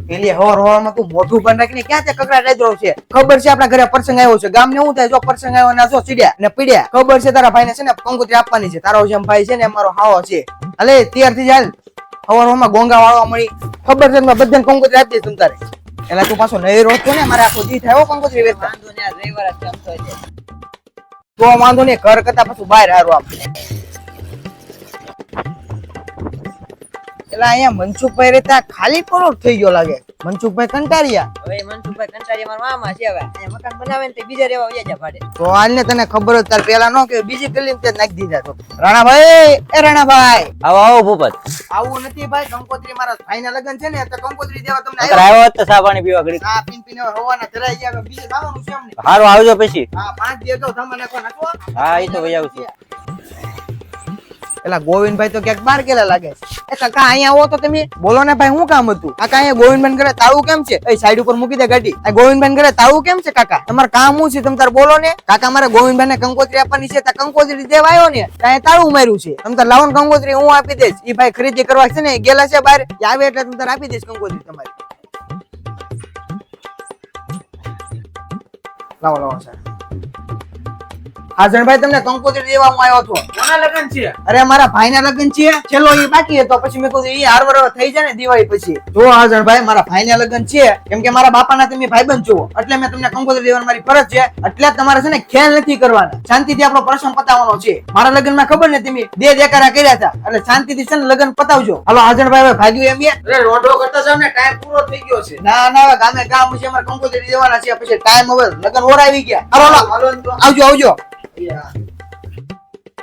પેલી હવામાં તું મોઢું બંધ રાખીને ક્યાં તે કકડા રાયદરો છે? ખબર છે આપણા ઘરે પ્રસંગ આવ્યો છે, ગામ ને શું થાય જો પ્રસંગ આવ્યો ના જો ચીડ્યા ને પીડ્યા. ખબર છે તારા ભાઈને છે ને કંકોત્રી આપવાની છે, તારો જેમ ભાઈ છે ને અમારો હાવો છે. અલે તૈયાર થઈ જાય, હવામાં ગોંગા વાળવા મળી. ખબર છે મેં બધાને કંકોત્રી આપી દઈશ તારે. એટલે તું પાછો નહીં રોતો ને, મારે આખો દી થાય કંકોત્રી વેચતા. વાંધો ને આ રવિવાર જ જમતો છે. તો વાંધો નહીં, ઘર કરતા પાછું બહાર હારું આપ. એટલે અહીંયા મનસુખભાઈ રહેતા ખાલી પરોઠ થઈ ગયો લાગે. મનસુખભાઈ કંટાળ્યા. હવે મનસુખભાઈ કંટાળી મારા મામા છે, હવે અહીંયા મકાન બનાવે ને તે બીજા રેવા વ્યાજા ભાડે. તો હાલ ને તને ખબર જ તાર પેલા નો કે બીજી કલીમ તે નાખી દીધા. તો રાણાભાઈ, એ રાણાભાઈ આવો આવો ભૂપત. આવું નથી ભાઈ, કંકોત્રી મારા ભાઈના લગન છે ને તો કંકોત્રી દેવા તમને આવ્યો તો ચા પાણી પીવા ઘડી. આ પીન પીને હોવાના ધરાઈ ગયા. બીજે જવાનું છે અમને. હારું આવજો પછી. હા 5 દિવસ તો તમને કોઈ નાખો. હા ઈ તો ભાઈ આવું છું. પેલા ગોવિંદભાઈ તો ક્યાંક બાર ગયેલા લાગે. એ કાકા અહીંયા આવો તો તમે બોલો ને ભાઈ, શું કામ હતું? કાકા અહીંયા ગોવિંદભાઈ ઘરે તાળું કેમ છે? એ સાઈડ ઉપર મૂકી દે ગાડી. આ ગોવિંદભાઈ ઘરે તાળું કેમ છે કાકા? તમારે કામ શું છે તમે તાર બોલો ને. કાકા મારે ગોવિંદભાઈ ને કંકોત્રી આપવાની છે, કંકોત્રી દેવા આવ્યો ને ત્યાં તાળું માર્યું છે. તમે તાર લાવો કંકોત્રી હું આપી દઈશ. ઈ ભાઈ ખરીદી કરવા છે ને ગયેલા છે બહાર, આવે એટલે તમે તાર આપી દઈશ કંકોત્રી તમારી. લાવો લાવો સર. હાજરભાઈ તમને કંકોત્રી દેવા હું આવ્યો છું. કોના લગન છે? અરે મારા ભાઈના લગન છે, છેલ્લો એ બાકી હતો. પછી મેં કીધું એ હારવાર થઈ જાય ને દિવાળી પછી. જો હાજરભાઈ મારા ભાઈના લગન છે, કેમ કે મારા બાપાના તમે ભાઈબંધ છો, એટલે મેં તમને કંકોત્રી દેવાની મારી ફરજ છે. એટલે તમારે છે ને ખેલ નથી કરવાના, શાંતિથી આપણો પ્રસંગ પતાવવાનો છે. મારા લગ્નમાં ખબર ને તમે દેકારા કર્યા હતા, એટલે શાંતિથી છે ને લગ્ન પતાવજો. હાલો હાજરભાઈ ભાગ્યું એમ. અરે રોંઢો કરતા જાવ ને, ટાઈમ પૂરો થઈ ગયો છે. ના ના ગામે ગામ છે, અમારે કંકોત્રી દેવાના છે. પછી ટાઈમ હવે લગ્ન ઓરાવી ગયા. હાલો આવજો આવજો. Yeah.